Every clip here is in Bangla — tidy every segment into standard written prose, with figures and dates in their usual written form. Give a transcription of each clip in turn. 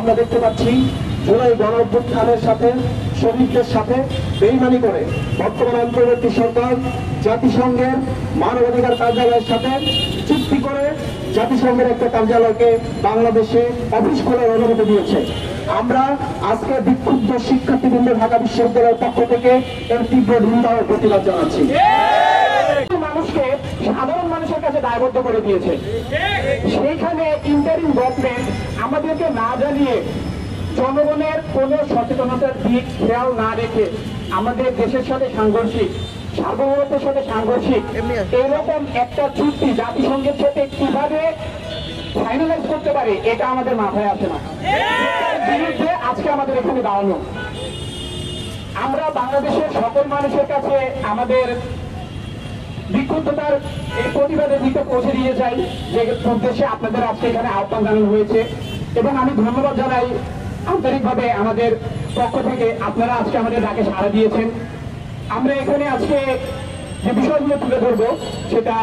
আমরা দেখতে পাচ্ছি জুলাই গণ অভ্যুত্থানের সাথে শহীদদের সাথে বেইমানি করে বর্তমান অন্তর্বর্তী সরকার জাতিসংঘের মানবাধিকার কার্যালয়ের সাথে চুক্তি করে জাতিসংঘের একটা কার্যালয়কে বাংলাদেশে অফিস খোলার অনুমতি দিয়েছে। আমরা আজকে বিক্ষুব্ধ শিক্ষার্থীবৃন্দ ঢাকা বিশ্ববিদ্যালয়ের পক্ষ থেকে এর তীব্র নিন্দা ও প্রতিবাদ জানাচ্ছি। মানুষকে সাধারণ মানুষের কাছে দায়বদ্ধ করে দিয়েছে, সেইখানে ইন্টারিম গভর্নমেন্ট আমাদেরকে না জানিয়ে জনগণের কোনো সচেতনতার দিক খেয়াল না রেখে আমাদের দেশের সাথে সাংঘর্ষিক সার্বভৌমত্বের সাথে সাংঘর্ষিক এরকম একটা চুক্তি জাতিসংঘের সাথে কিভাবে ফাইনালাইজ করতে পারে এটা আমাদের মাথায় আসে না। বিরুদ্ধে আজকে আমাদের এখানে দাঁড়ানো, আমরা বাংলাদেশের সকল মানুষের কাছে আমাদের বিক্ষুব্ধতার এই প্রতিবাদের দিকে পৌঁছে দিয়ে যাই, যে উদ্দেশ্যে আপনাদের আজকে এখানে আহ্বান জানানো হয়েছে। এবং আমি ধন্যবাদ জানাই আন্তরিকভাবে আমাদের পক্ষ থেকে, আপনারা আজকে আমাদের ডাকে সাড়া দিয়েছেন। আমরা এখানে আজকে যে বিষয়গুলো তুলে ধরবো সেটা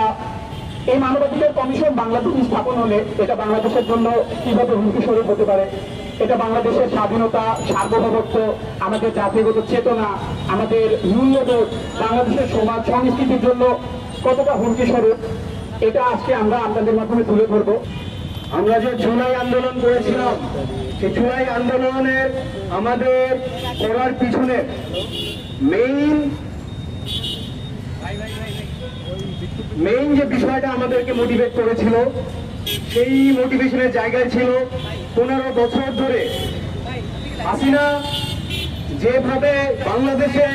এই মানবাধিকার কমিশন বাংলাদেশে স্থাপন হলে এটা বাংলাদেশের জন্য কিভাবে হুমকি স্বরূপ হতে পারে, এটা বাংলাদেশের স্বাধীনতা, সার্বভৌমত্ব, আমাদের জাতিগত চেতনা, আমাদের মূল্যবোধ, বাংলাদেশের সমাজ সংস্কৃতির জন্য কতটা হুমকি স্বরূপ, এটা আজকে আমরা আপনাদের মাধ্যমে তুলে ধরবো। আমরা যে জুলাই আন্দোলন করেছিলাম, সেই জুলাই আন্দোলনের আমাদের করার পিছনে মেইন যে বিষয়টা আমাদেরকে মোটিভেট করেছিল, সেই মোটিভেশনের জায়গায় ছিল 15 বছর ধরে হাসিনা যেভাবে বাংলাদেশে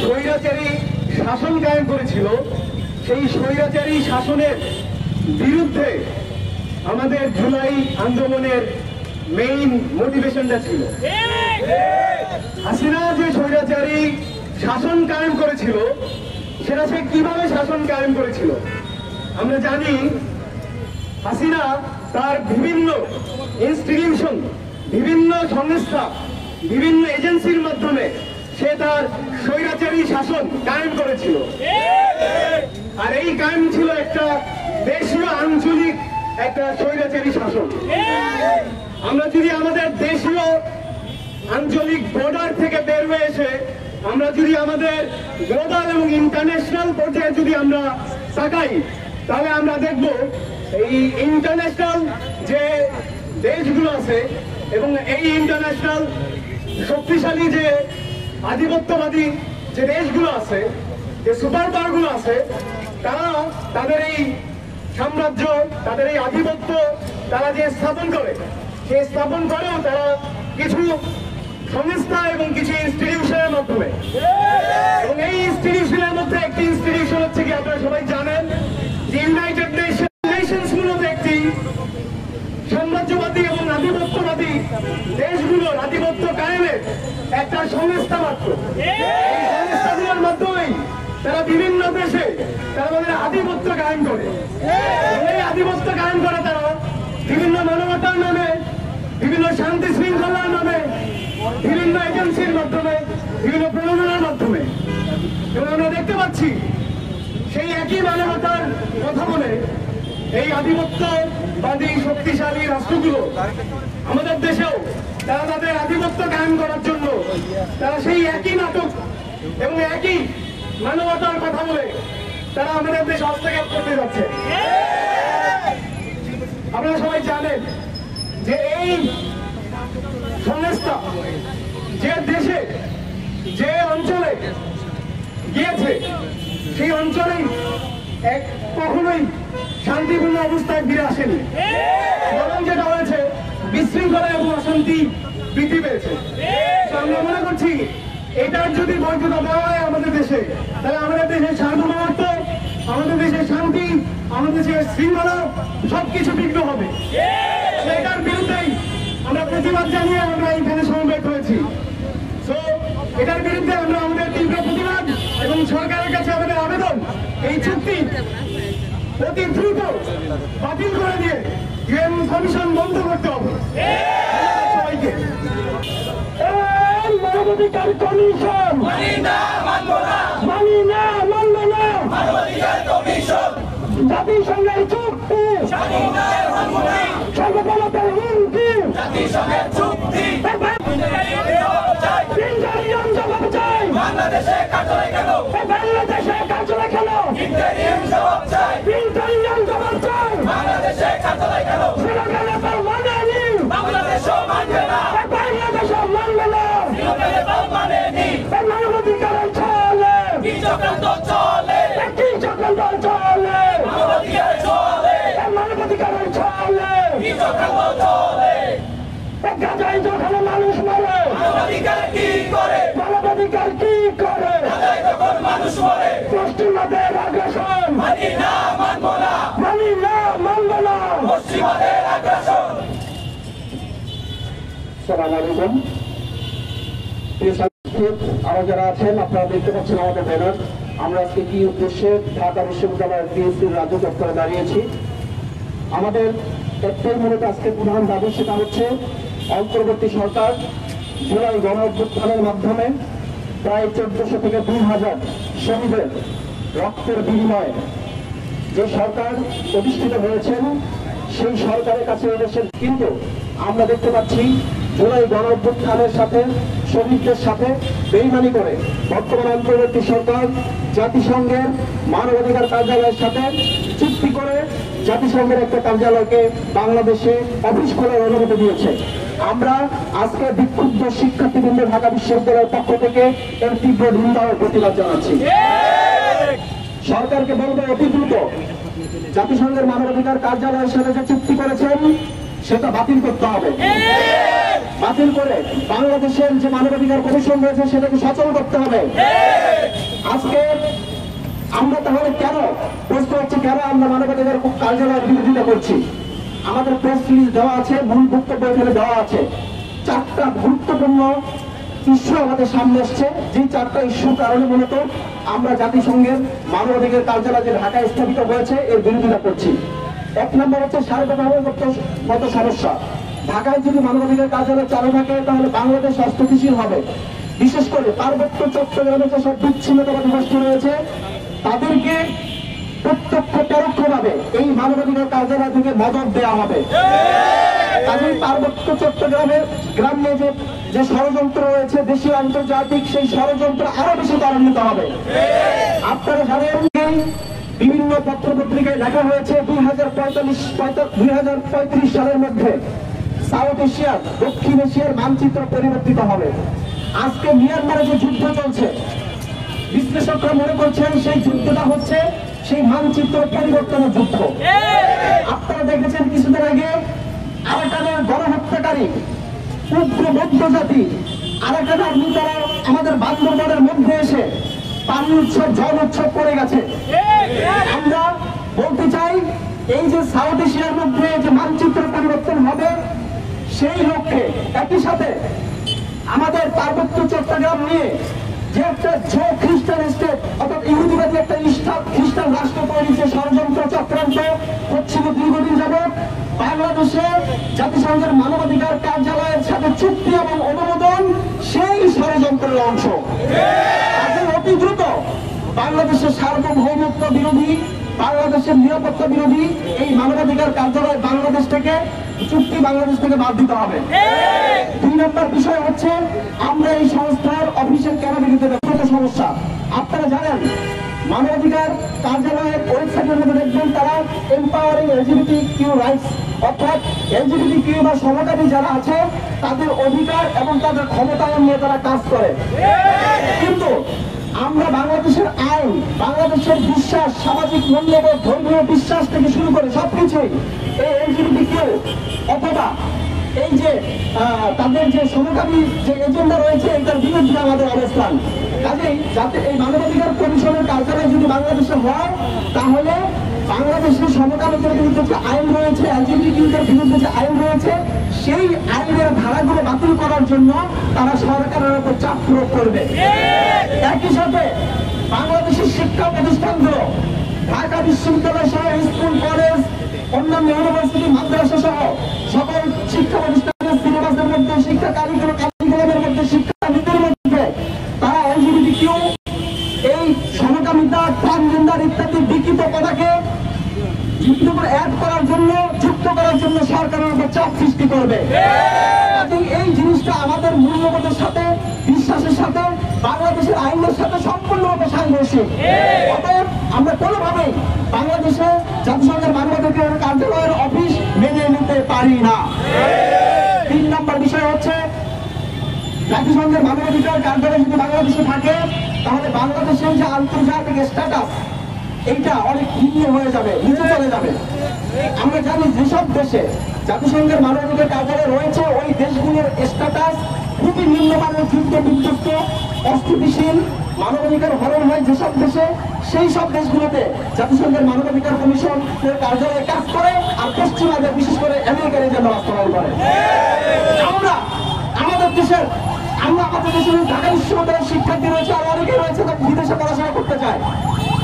স্বৈরাচারী শাসন কায়েম করেছিল, সেই স্বৈরাচারী শাসনের বিরুদ্ধে আমাদের জুলাই আন্দোলনের মেইন মোটিভেশনটা ছিল। হাসিনা যে স্বৈরাচারী শাসন কায়েম করেছিল, সেটা সে কিভাবে শাসন কায়েম করেছিল আমরা জানি। হাসিনা তার বিভিন্ন ইনস্টিটিউশন, বিভিন্ন সংস্থা, বিভিন্ন এজেন্সির মাধ্যমে সে তার স্বৈরাচারী শাসন কায়েম করেছিল। আর এই কায়েম ছিল একটা দেশীয় আঞ্চলিক একটা স্বৈরাচারী শাসন। আমরা যদি আমাদের দেশীয় আঞ্চলিক বর্ডার থেকে বের হয়ে এসে আমরা যদি আমাদের গ্লোবাল এবং ইন্টারন্যাশনাল পর্যায়ে যদি আমরা তাকাই, তাহলে আমরা দেখব এই ইন্টারন্যাশনাল যে দেশগুলো আছে এবং এই ইন্টারন্যাশনাল শক্তিশালী যে আধিপত্যবাদী যে দেশগুলো আছে, যে সুপার পাওয়ারগুলো আছে, তারা তাদের এই সাম্রাজ্য, তাদের এই আধিপত্য তারা যে স্থাপন করে, সেই স্থাপন করেও তারা কিছু সংস্থা এবং কিছু ইনস্টিটিউশনের মাধ্যমে। এবং এই ইনস্টিটিউশনের মধ্যে একটি ইনস্টিটিউশন হচ্ছে কি আপনারা সবাই জানেন যে ইউনাইটেড নেশনস মূলত একটি সাম্রাজ্যবাদী এবং আধিপত্যবাদী দেশগুলোর আধিপত্য কায়েমের একটা সংস্থা মাত্র। এই সংস্থাগুলোর মাধ্যমেই তারা বিভিন্ন দেশে তারা তাদের আধিপত্য কায়েম করে। এই আধিপত্য কায়েম করে তারা বিভিন্ন মানবতার নামে, বিভিন্ন শান্তি শৃঙ্খলার নামে, বিভিন্ন এজেন্সির মাধ্যমে, বিভিন্ন প্রণোদনার মাধ্যমে। এবং আমরা দেখতে পাচ্ছি সেই একই মানবতার কথা বলে এই আধিপত্যবাদী শক্তিশালী রাষ্ট্রগুলো আমাদের দেশেও তারা তাদের আধিপত্য কায়েম করার জন্য তারা সেই একই নাটক এবং একই মানবতার কথা বলে তারা আমাদের দেশ হস্তক্ষেপ করতে যাচ্ছে। আপনারা সবাই জানেন যে এই সংস্থা যে দেশে যে অঞ্চলে গিয়েছে, সেই অঞ্চলেই কখনোই শান্তিপূর্ণ অবস্থায় ফিরে আসেনি, বরং যেটা হয়েছে বিশৃঙ্খলা এবং অশান্তি বৃদ্ধি পেয়েছে। আমরা মনে করছি এটার যদি বৈধতা দেওয়া হয় আমাদের দেশে, তাহলে আমাদের দেশের সার্বভৌমত্ব, আমাদের দেশের শান্তি, আমাদের দেশের শৃঙ্খলা সবকিছু বিঘ্ন হবে। সেটার বিরুদ্ধেই আমরা প্রতিবাদ জানিয়ে আমরা এখানে সমবেত হয়েছি। তো এটার বিরুদ্ধে আমরা আমাদের তীব্র প্রতিবাদ এবং সরকারের কাছে আমাদের আবেদন, এই চুক্তি অতি দ্রুত বাতিল করে দিয়ে ইউএন কমিশন বন্ধ করতে হবে সবাইকে। মানবাধিকার কমিশন মানি না, মানব না, জাতিসংঘের চুক্তি সার্বভৌমত্বের হুমকি, জাতিসংঘের চুক্তি ইন্টারিম জবাব চাই, ইন্টারিম জবাব চাই। বাংলাদেশে কার্যালয় কেন? সেটা কেন তার মানে নেই, বাংলাদেশও মানবে না, বাংলাদেশও মানবে না। নেপাল মানে নি, মানবাধিকার চলে, কি চক্রান্ত চলে, কি চক্রান্ত চলে, মানবাধিকার চলে, মানবাধিকার চলে, কি চক্রান্ত চলে, দেখা যায় যখন মানুষ মরে, মানবাধিকার কি করে, মানবাধিকার কি করে, গাজায় যখন মানুষ মরে, পশ্চিমাদের আগ্রাসন, মানি না, মানবো না, মানি না, মানব না। পশ্চিমাদের আগ্রাসন। আসসালামু আলাইকুম। প্রিয় সাথী, আরো যারা আছেন আপনারা দেখতে পাচ্ছেন আমাদের ব্যানার। আমরা আজকে কি উদ্দেশ্যে ঢাকা বিশ্ববিদ্যালয়ের পিএসসির রাজ্য দপ্তরে দাঁড়িয়েছি। আমাদের একটাই মূলত আজকে প্রধান দাবি, সেটা হচ্ছে অন্তর্বর্তী সরকার জুলাই গণ অভ্যুত্থানের মাধ্যমে প্রায় 1400 থেকে 2000 শহীদের রক্তের বিনিময়ে যে সরকার প্রতিষ্ঠিত হয়েছেন, সেই সরকারের কাছে এদেশের কিন্তু আমরা দেখতে পাচ্ছি জুলাই গণ অভ্যুত্থানের সাথে শহীদদের সাথে বেইমানি করে বর্তমান অন্তর্বর্তী সরকার জাতিসংঘের মানবাধিকার কার্যালয়ের সাথে চুক্তি করে জাতিসংঘের একটা কার্যালয়কে বাংলাদেশে অফিস খোলার অনুমতি দিয়েছে। আমরা আজকে বিক্ষুব্ধ শিক্ষার্থীবৃন্দ ঢাকা বিশ্ববিদ্যালয়ের পক্ষ থেকে এর তীব্র নিন্দা ও প্রতিবাদ জানাচ্ছি। সরকারকে বলবো অতি দ্রুত জাতিসংঘের মানবাধিকার কার্যালয়ের সাথে যে চুক্তি করেছেন সেটা বাতিল করতে হবে। বাতিল করে বাংলাদেশের যে মানবাধিকার কমিশন রয়েছে সেটাকে সচল করতে হবে। আজকে আমরা তাহলে কেন প্রশ্ন হচ্ছে কেন আমরা মানবাধিকার কার্যালয়ের বিরোধিতা করছি? আমাদের প্রেস রিলিজ দেওয়া আছে, মূল বক্তব্য এখানে দেওয়া আছে। 4টা গুরুত্বপূর্ণ ইস্যু আমাদের সামনে আসছে, যে 4টা ইস্যুর কারণে মূলত আমরা জাতিসংঘের মানবাধিকার কার্যালয় যে ঢাকায় স্থাপিত হয়েছে এর বিরোধিতা করছি। 1 নম্বর হচ্ছে সার্বভৌমত্বগত সমস্যা। ঢাকায় যদি মানবাধিকার কার্যালয় চালু থাকে তাহলে বাংলাদেশ অস্থিতিশীল হবে। বিশেষ করে পার্বত্য চট্টগ্রামে যেসব বিচ্ছিন্নতাবাদী গোষ্ঠী রয়েছে তাদেরকে প্রত্যক্ষ পরোক্ষভাবে এই মানবাধিকার কার্যালয় থেকে মদত দেওয়া হবে। কাজেই পার্বত্য চট্টগ্রামের গ্রামে যে ষড়যন্ত্র রয়েছে দেশীয় আন্তর্জাতিক, সেই ষড়যন্ত্র আরো বেশি ত্বরান্বিত হবে। আপনারা জানেন বিভিন্ন পত্র পত্রিকায় লেখা হয়েছে 2035 সালের মধ্যে সাউথ এশিয়ার দক্ষিণ এশিয়ার মানচিত্র পরিবর্তিত হবে। আজকে মিয়ানমারে যে যুদ্ধ চলছে, বিশ্লেষকরা মনে করছেন সেই যুদ্ধটা হচ্ছে সেই মানচিত্র পরিবর্তনের যুদ্ধ। আপনারা দেখেছেন কিছুদিন আগে আরাকানের গণহত্যাকারী উগ্র বৌদ্ধ জাতি আরাকানের নেতারা আমাদের বান্দরবানের মধ্যে এসে পানি উৎসব, জল উৎসব করে গেছে। আমরা বলতে চাই এই যে সাউথ এশিয়ার মধ্যে যে মানচিত্র পরিবর্তন হবে সেই লক্ষ্যে একই সাথে আমাদের পার্বত্য চট্টগ্রাম নিয়ে যে একটা খ্রিস্টান স্টেট অর্থাৎ ইহুদিবাদী একটা খ্রিস্টান রাষ্ট্র তৈরি যে ষড়যন্ত্র চক্রান্ত হচ্ছিল দীর্ঘদিন যাবৎ, বাংলাদেশে জাতিসংঘের মানবাধিকার কার্যালয়ের সাথে চুক্তি এবং অনুমোদন সেই ষড়যন্ত্রের অংশ। অতি দ্রুত বাংলাদেশের সার্বভৌমত্ব বিরোধী, বাংলাদেশের নিরাপত্তা বিরোধী এই মানবাধিকার কার্যালয় বাংলাদেশ থেকে বাদ দিতে হবে। 2 নম্বর বিষয় হচ্ছে আমরা এই সংস্থার অফিসের কেন বিরুদ্ধে ব্যক্তিগত সমস্যা। আপনারা জানেন মানবাধিকার কার্যালয়ের ওয়েবসাইটের মধ্যে দেখবেন তারা এম্পাওয়ারিং LGBTQ রাইটস অর্থাৎ LGBTQ বা সমকামী যারা আছে তাদের অধিকার এবং তাদের ক্ষমতায়ন নিয়ে তারা কাজ করে। কিন্তু আমরা বাংলাদেশের আইন, বাংলাদেশের বিশ্বাস, সামাজিক মূল্যবোধ, ধর্মীয় বিশ্বাস থেকে শুরু করে সবকিছুই এই LGBTQ অথবা এই যে তাদের যে সমকামী যে এজেন্ডা রয়েছে এটার বিরুদ্ধে আমাদের অবস্থান। কাজেই যাতে এই মানবাধিকার কমিশনের কার্যালয় যদি বাংলাদেশে হয় তাহলে বাংলাদেশের সমকামীদের বিরুদ্ধে যে আইন রয়েছে, LGBTQদের বিরুদ্ধে যে আইন রয়েছে সেই আইনের ধারাগুলো বাতিল করার জন্য তারা সরকারের উপর চাপ প্রয়োগ করবে। একই সাথে বাংলাদেশের শিক্ষা প্রতিষ্ঠানগুলো ঢাকা বিশ্ববিদ্যালয় সহ স্কুল, কলেজ, অন্যান্য ইউনিভার্সিটি, মাদ্রাসা সহ সকল শিক্ষা প্রতিষ্ঠানের সিলেবাসের মধ্যে, শিক্ষা কারিকুলামের মধ্যে, শিক্ষানীতির মধ্যে তারা LGBTQ এই সমকামিতা, ট্রান্সজেন্ডার ইত্যাদি বিকৃত পদাকে অ্যাড করার জন্য, যুক্ত করার জন্য সরকারের উপর চাপ সৃষ্টি করবে। এই জিনিস জিনিসটা আমাদের মূল্যবোধের সাথে, বিশ্বাসের সাথে, বাংলাদেশের আইনের সাথে সম্পূর্ণভাবে সাংঘর্ষিক। অতএব আমরা কোনোভাবেই বাংলাদেশে জাতিসংঘের মানবাধিকার কার্যালয়ের অফিস মেনে নিতে পারি না। 3 নম্বর বিষয় হচ্ছে, জাতিসংঘের মানবাধিকার কার্যালয় যদি বাংলাদেশে থাকে তাহলে বাংলাদেশের যে আন্তর্জাতিক স্ট্যাটাস এইটা অনেক ভিন্ন হয়ে যাবে, নিচে চলে যাবে। আমরা জানি যেসব দেশে জাতিসংঘের মানবাধিকার কার্যালয় রয়েছে ওই দেশগুলোর স্ট্যাটাস খুবই নিম্নমানের, যুদ্ধ বিধ্বস্ত, অস্থিতিশীল, মানবাধিকার হরণ হয় যেসব দেশে, সেই সব দেশগুলোতে জাতিসংঘের মানবাধিকার কমিশনের কার্যালয়ে কাজ করে, আর পশ্চিমাদের বিশেষ করে আমেরিকার এজেন্ডা বাস্তবায়ন করে। আমরা আমাদের দেশের ঢাকা বিশ্ববিদ্যালয়ের শিক্ষার্থী রয়েছে, আর অনেকে রয়েছে বিদেশে পড়াশোনা করতে চায়,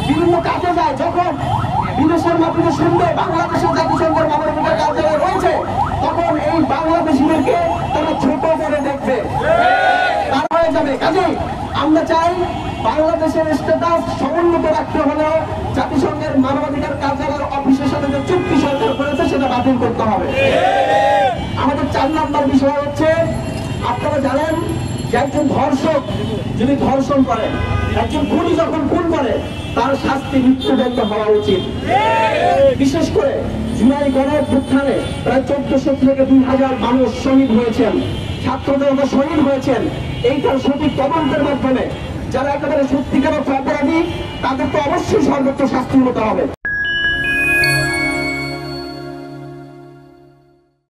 বিভিন্ন কাজে যায়, যখন বিদেশের মাটিতে শুনবে বাংলাদেশের জাতিসংঘের মানবাধিকার কার্যালয় রয়েছে তখন এই বাংলাদেশিদেরকে তারা ছোট করে দেখবে, তার হয়ে যাবে। কাজেই আমরা চাই বাংলাদেশের স্ট্যাটাস সমুন্নত রাখতে হলেও জাতিসংঘের মানবাধিকার কার্যালয়ের অফিসের সাথে যে চুক্তি সরকার করেছে সেটা বাতিল করতে হবে। আমাদের 4 নম্বর বিষয় হচ্ছে, আপনারা জানেন যে একজন ধর্ষক যদি ধর্ষণ করে, একজন খুনি যখন খুন করে তার শাস্তি মৃত্যুদণ্ড হওয়া উচিত। বিশেষ করে জুলাই গণঅভ্যুত্থানে প্রায় 1400 থেকে 2000 মানুষ শহীদ হয়েছেন, ছাত্রদের শহীদ হয়েছেন। এইটার সঠিক তদন্তের মাধ্যমে যারা একেবারে সত্যিকার অপরাধী তাদের তো অবশ্যই সর্বোচ্চ শাস্তি হতে হবে।